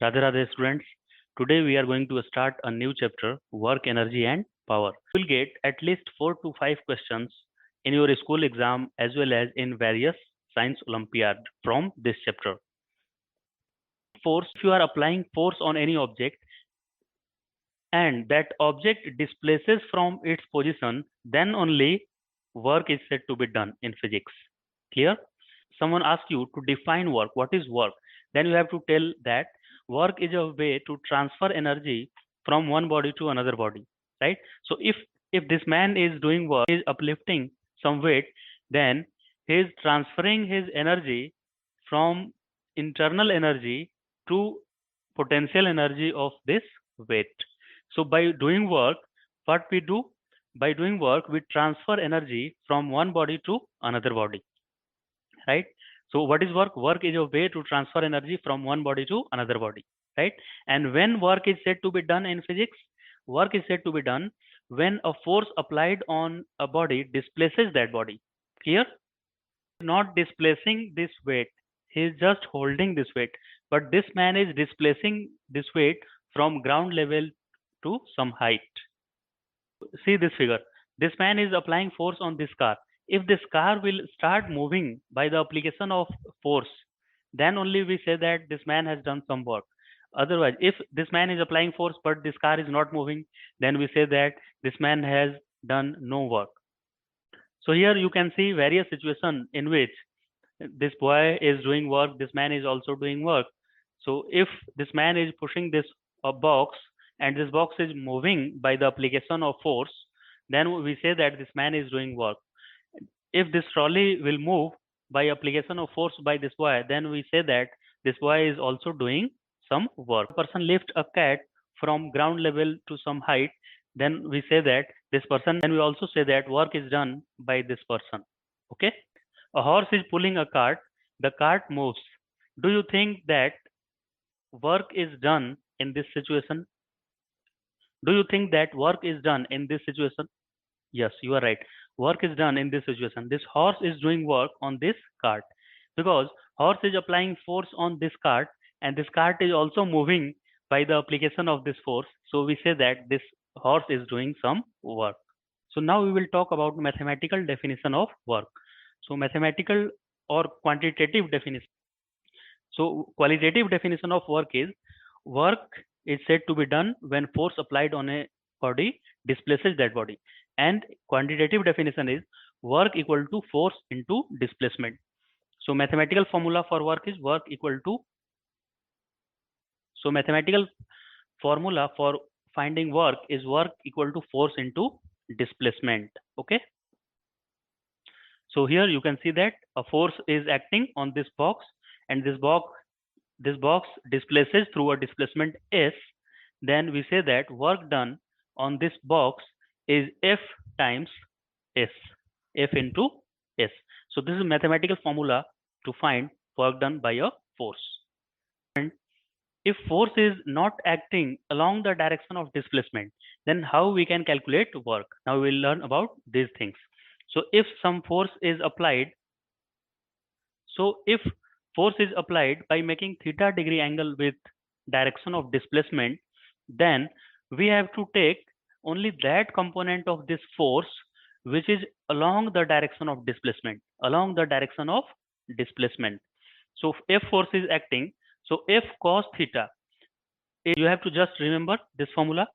Radhe Radhe students. Today we are going to start a new chapter, Work, Energy and Power. You will get at least 4 to 5 questions in your school exam as well as in various science olympiad from this chapter. Force, if you are applying force on any object and that object displaces from its position, then only work is said to be done in physics. Clear? Someone asks you to define work. What is work? Then you have to tell that work is a way to transfer energy from one body to another body, right? So if this man is doing work, is uplifting some weight, then he is transferring his energy from internal energy to potential energy of this weight. So by doing work, what we do? By doing work, we transfer energy from one body to another body, right? So what is work? Work is a way to transfer energy from one body to another body, right? And when work is said to be done in physics, work is said to be done when a force applied on a body displaces that body. Clear? Not displacing this weight. He is just holding this weight. But this man is displacing this weight from ground level to some height. See this figure. This man is applying force on this car. If this car will start moving by the application of force, then only we say that this man has done some work. Otherwise, if this man is applying force but this car is not moving, then we say that this man has done no work. So here you can see various situations in which this boy is doing work, this man is also doing work. So if this man is pushing this box and this box is moving by the application of force, then we say that this man is doing work. If this trolley will move by application of force by this boy, then we say that this boy is also doing some work. Person lift a cat from ground level to some height, then we say that this person, then we also say that work is done by this person. Okay? A horse is pulling a cart, the cart moves. Do you think that work is done in this situation? Do you think that work is done in this situation? Yes, you are right. Work is done in this situation. This horse is doing work on this cart because horse is applying force on this cart and this cart is also moving by the application of this force. So we say that this horse is doing some work. So now we will talk about mathematical definition of work. So mathematical or quantitative definition. So qualitative definition of work is said to be done when force applied on a body displaces that body. And quantitative definition is work equal to force into displacement. So mathematical formula for work is work equal to. So mathematical formula for finding work is work equal to force into displacement. Okay. So here you can see that a force is acting on this box and this box displaces through a displacement S. Then we say that work done on this box is F times S, F into S. So this is a mathematical formula to find work done by a force. And if force is not acting along the direction of displacement, then how we can calculate work? Now we will learn about these things. So if some force is applied, so if force is applied by making theta degree angle with direction of displacement, then we have to take only that component of this force which is along the direction of displacement, along the direction of displacement. So if force is acting, so F cos theta, you have to just remember this formula.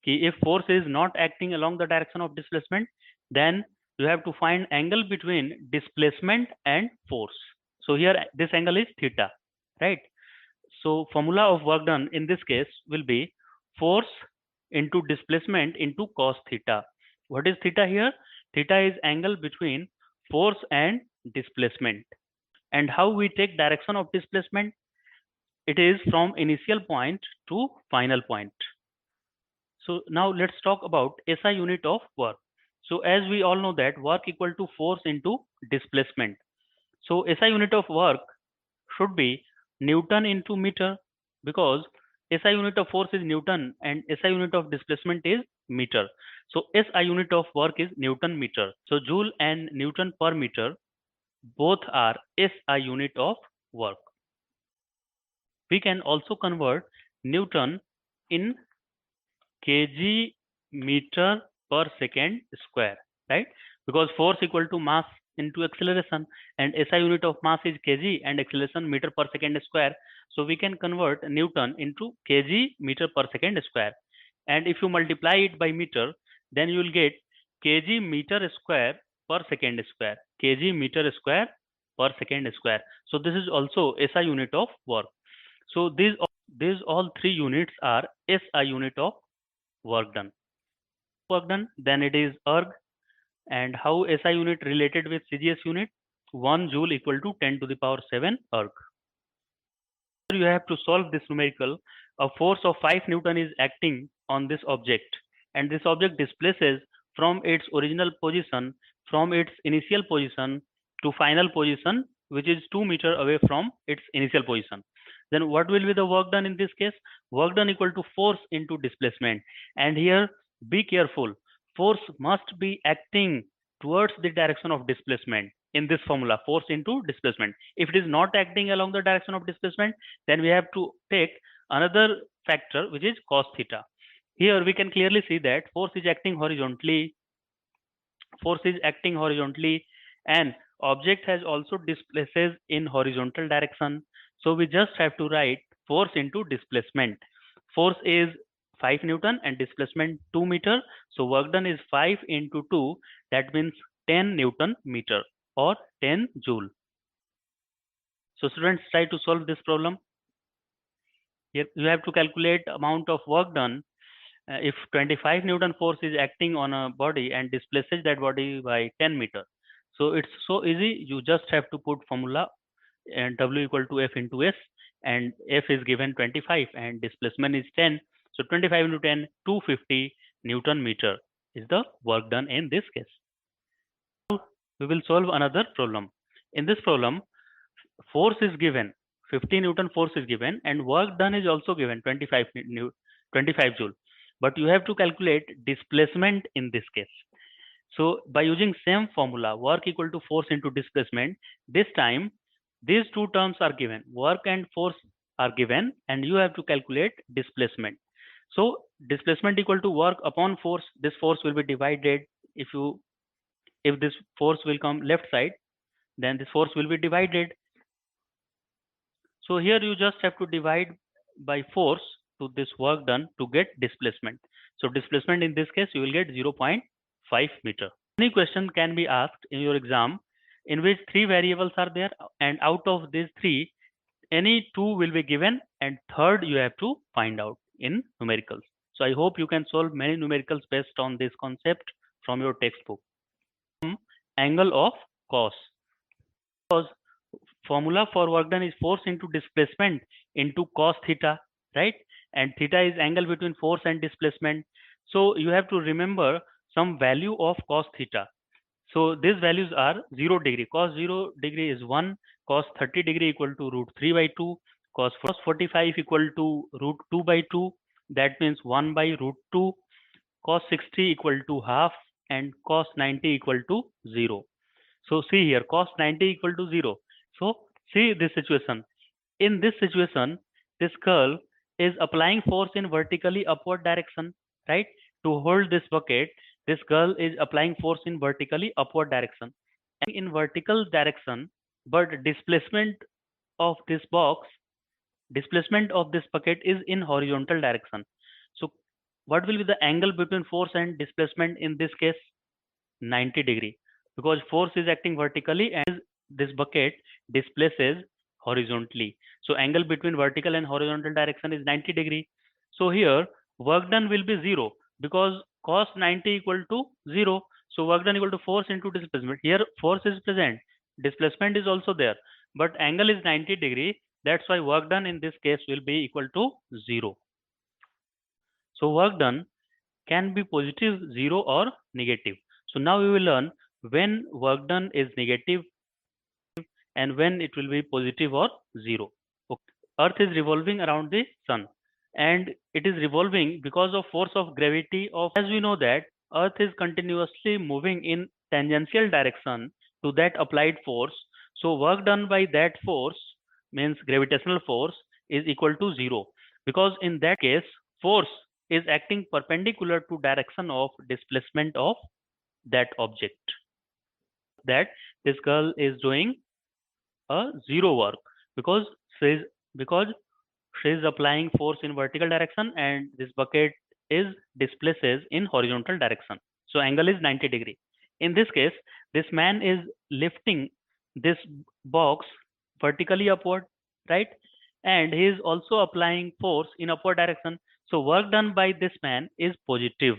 If force is not acting along the direction of displacement, then you have to find angle between displacement and force. So here this angle is theta, right? So formula of work done in this case will be force into displacement into cos theta. What is theta here? Theta is angle between force and displacement. And how we take direction of displacement? It is from initial point to final point. So now let's talk about SI unit of work. So as we all know that work equal to force into displacement. So SI unit of work should be Newton into meter because SI unit of force is Newton and SI unit of displacement is meter. So SI unit of work is Newton meter. So Joule and Newton per meter both are SI unit of work. We can also convert Newton in kg meter per second square, right? Because force equal to mass into acceleration, and SI unit of mass is kg and acceleration meter per second square. So we can convert Newton into kg meter per second square. And if you multiply it by meter, then you will get kg meter square per second square, kg meter square per second square. So this is also SI unit of work. So these all three units are SI unit of work done. Then it is erg. And how SI unit related with CGS unit? 1 joule equal to 10 to the power 7 erg. You have to solve this numerical. A force of 5 Newton is acting on this object, and this object displaces from its original position, from its initial position to final position, which is 2 meter away from its initial position. Then what will be the work done in this case? Work done equal to force into displacement. And here, be careful. Force must be acting towards the direction of displacement in this formula, force into displacement. If it is not acting along the direction of displacement, then we have to take another factor, which is cos theta. Here we can clearly see that force is acting horizontally, and object has also displaces in horizontal direction. So we just have to write force into displacement. Force is 5 Newton and displacement 2 meter. So work done is 5 into 2. That means 10 Newton meter or 10 joule. So students, try to solve this problem. Here you have to calculate amount of work done if 25 Newton force is acting on a body and displaces that body by 10 meter. So it's so easy. You just have to put formula and W equal to F into S, and F is given 25 and displacement is 10. So 25 into 10, 250 Newton meter is the work done in this case. Now we will solve another problem. In this problem, force is given, 50 Newton force is given, and work done is also given, 25 joule. But you have to calculate displacement in this case. So by using same formula, work equal to force into displacement, this time these two terms are given, work and force are given, and you have to calculate displacement. So displacement equal to work upon force. This force will be divided. If this force will come left side, then this force will be divided. So here you just have to divide by force to this work done to get displacement. So displacement in this case, you will get 0.5 meter. Any question can be asked in your exam in which 3 variables are there, and out of these 3, any 2 will be given, and third you have to find out in numericals. So I hope you can solve many numericals based on this concept from your textbook. Angle of cos. Because formula for work done is force into displacement into cos theta, right? And theta is angle between force and displacement. So you have to remember some value of cos theta. So these values are 0 degree. Cos 0 degree is 1. Cos 30 degree equal to root 3 by 2. Cos 45 equal to root 2 by 2. That means 1 by root 2. Cos 60 equal to half, and cos 90 equal to 0. So see here, cos 90 equal to 0. So see this situation. In this situation, this curl is applying force in vertically upward direction, right? To hold this bucket, this curl is applying force in vertically upward direction. And in vertical direction, but displacement of this bucket is in horizontal direction. So what will be the angle between force and displacement in this case? 90 degree, because force is acting vertically and this bucket displaces horizontally. So angle between vertical and horizontal direction is 90 degree. So here work done will be 0 because cos 90 equal to 0. So work done equal to force into displacement. Here force is present, displacement is also there, but angle is 90 degree. That's why work done in this case will be equal to 0. So work done can be positive, 0 or negative. So now we will learn when work done is negative and when it will be positive or 0. Okay. Earth is revolving around the sun, and it is revolving because of force of gravity of, as we know that Earth is continuously moving in tangential direction to that applied force. So work done by that force means gravitational force is equal to 0, because in that case force is acting perpendicular to direction of displacement of that object. That this girl is doing a zero work because she is applying force in vertical direction and this bucket is displaces in horizontal direction. So angle is 90 degree. In this case, this man is lifting this box vertically upward, right? And he is also applying force in upward direction. So work done by this man is positive.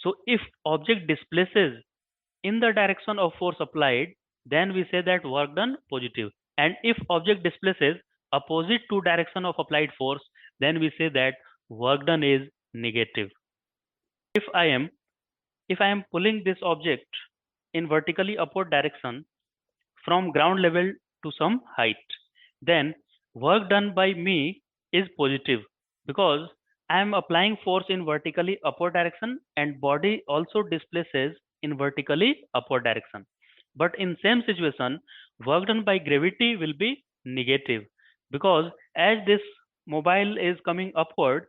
So if object displaces in the direction of force applied, then we say that work done positive. And if object displaces opposite to direction of applied force, then we say that work done is negative. If I am pulling this object in vertically upward direction from ground level to some height, then work done by me is positive because I am applying force in vertically upward direction and body also displaces in vertically upward direction. But in same situation, work done by gravity will be negative because as this mobile is coming upward,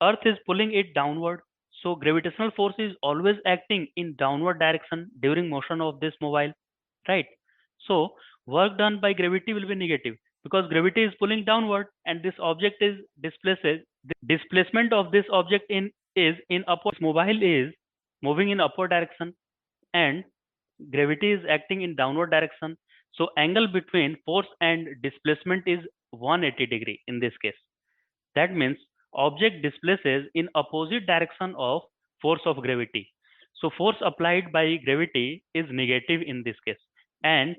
Earth is pulling it downward. So gravitational force is always acting in downward direction during motion of this mobile, right? So work done by gravity will be negative because gravity is pulling downward and this object is displaces. The displacement of this object is in upward. Mobile is moving in upward direction and gravity is acting in downward direction. So angle between force and displacement is 180 degree in this case. That means object displaces in opposite direction of force of gravity. So force applied by gravity is negative in this case. And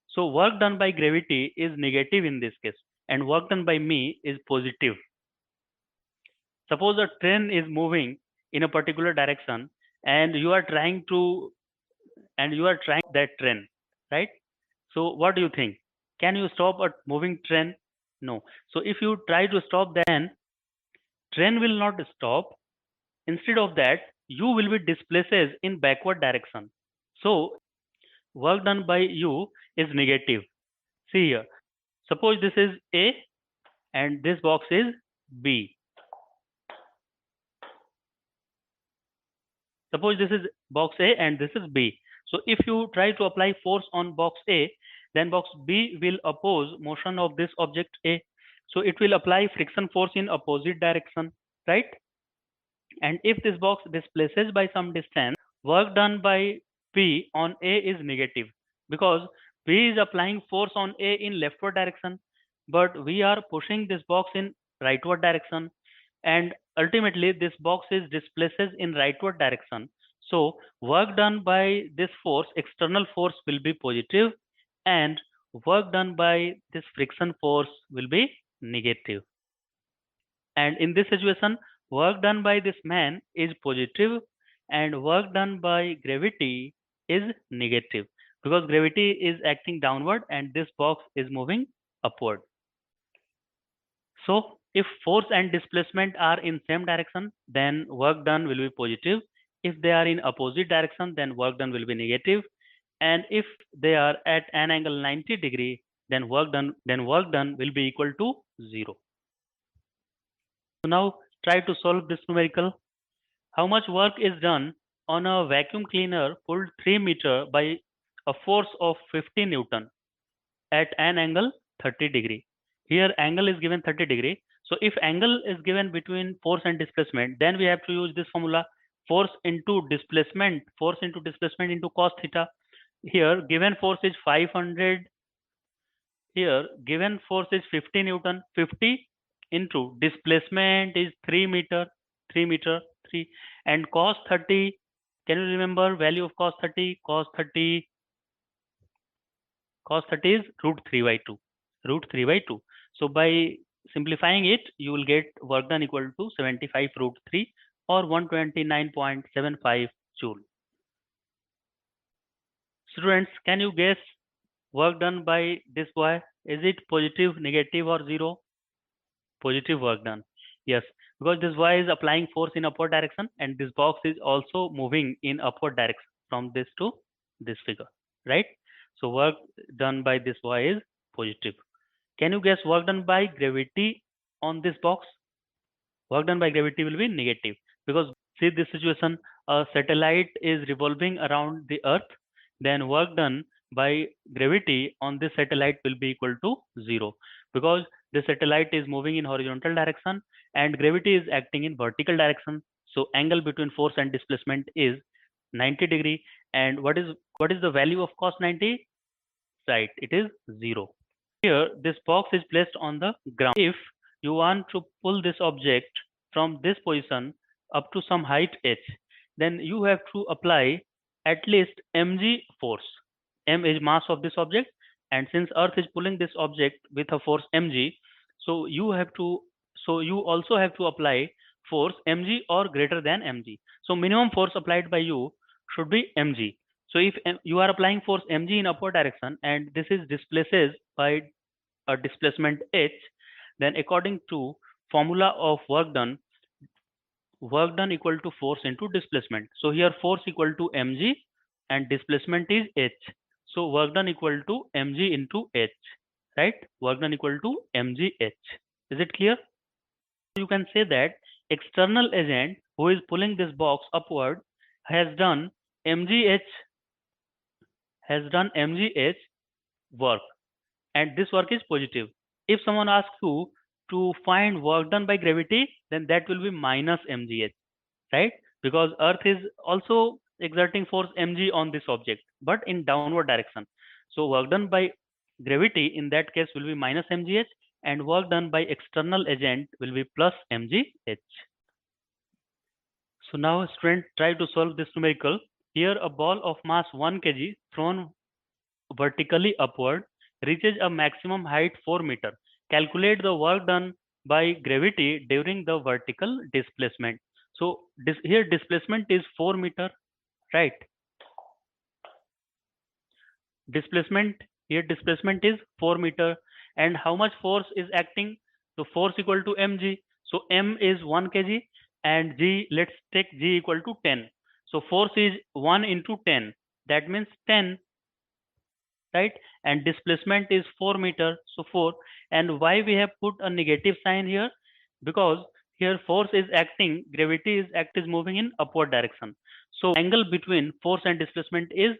so work done by gravity is negative in this case. And work done by me is positive. Suppose a train is moving in a particular direction and you are trying that train, right? So what do you think? Can you stop a moving train? No. So if you try to stop, then train will not stop. Instead of that, you will be displaces in backward direction. So work done by you is negative. See here. Suppose this is A and this box is B. Suppose this is box A and this is B. So if you try to apply force on box A, then box B will oppose motion of this object A. So it will apply friction force in opposite direction, right? And if this box displaces by some distance, work done by P on A is negative because P is applying force on A in leftward direction, but we are pushing this box in rightward direction, and ultimately this box is displaces in rightward direction. So work done by this force, external force, will be positive, and work done by this friction force will be negative. And in this situation, work done by this man is positive and work done by gravity is negative because gravity is acting downward and this box is moving upward. So if force and displacement are in same direction, then work done will be positive. If they are in opposite direction, then work done will be negative. And if they are at an angle 90 degree, then work done will be equal to 0. So now try to solve this numerical. How much work is done on a vacuum cleaner pulled 3 meter by a force of 50 Newton at an angle 30 degree? Here angle is given 30 degree. So if angle is given between force and displacement, then we have to use this formula, force into displacement into cos theta. Here given force is 500. Here given force is 50 Newton. 50 into displacement is 3 meter, 3, and cos 30. Can you remember value of cos 30? Cos 30 is root 3 by 2. Root 3 by 2. So by simplifying it, you will get work done equal to 75 root 3 or 129.75 joule. Students, can you guess work done by this boy? Is it positive, negative, or 0? Positive work done. Yes, because this boy is applying force in upward direction and this box is also moving in upward direction from this to this figure, right? So work done by this boy is positive. Can you guess work done by gravity on this box? Work done by gravity will be negative because see this situation, a satellite is revolving around the earth, then work done by gravity on this satellite will be equal to 0 because the satellite is moving in horizontal direction and gravity is acting in vertical direction. So angle between force and displacement is 90 degree. And what is the value of cos 90? Right, it is 0. Here, this box is placed on the ground. If you want to pull this object from this position up to some height h, then you have to apply at least mg force. M is mass of this object, and since Earth is pulling this object with a force mg, so you also have to apply force mg or greater than mg. So minimum force applied by you should be mg. So if you are applying force mg in upward direction and this is displaces by a displacement h, then according to formula of work done equal to force into displacement. So here force equal to mg and displacement is h. So work done equal to mg into h, right? Work done equal to mg h. Is it clear? You can say that external agent who is pulling this box upward has done mgh work, and this work is positive. If someone asks you to find work done by gravity, then that will be minus mgh, right? Because Earth is also exerting force mg on this object, but in downward direction. So work done by gravity in that case will be minus mgh, and work done by external agent will be plus mgh. So now student, try to solve this numerical. Here a ball of mass 1 kg thrown vertically upward reaches a maximum height 4 meter. Calculate the work done by gravity during the vertical displacement. So here displacement is 4 meter, right? Displacement is 4 meter, and how much force is acting? So force equal to mg. So m is 1 kg and g, let's take g equal to 10. So force is 1 into 10. That means 10, right? And displacement is 4 meter, so 4. And why we have put a negative sign here? Because here force is acting, gravity is moving in upward direction. So angle between force and displacement is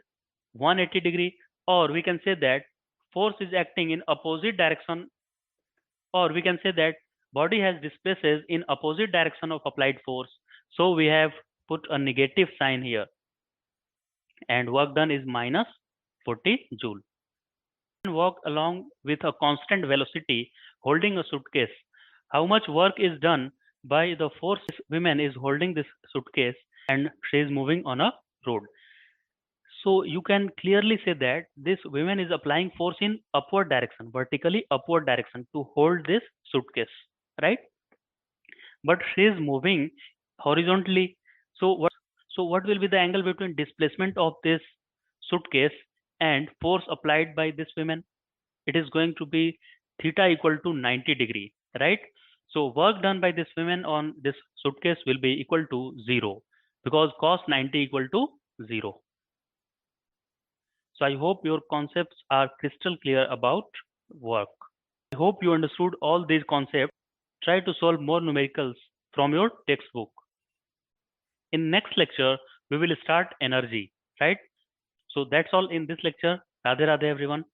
180 degree, or we can say that force is acting in opposite direction, or we can say that body has displaces in opposite direction of applied force. So we have put a negative sign here, and work done is minus 40 joule. Walk along with a constant velocity holding a suitcase. How much work is done by the force woman is holding this suitcase and she is moving on a road? So you can clearly say that this woman is applying force in upward direction, vertically upward direction to hold this suitcase, right? But she is moving horizontally. So what will be the angle between displacement of this suitcase and force applied by this woman? It is going to be theta equal to 90 degree, right? So work done by this woman on this suitcase will be equal to 0 because cos 90 equal to 0. So I hope your concepts are crystal clear about work. I hope you understood all these concepts. Try to solve more numericals from your textbook. In next lecture, we will start energy, right? So that's all in this lecture. Radhe Radhe everyone.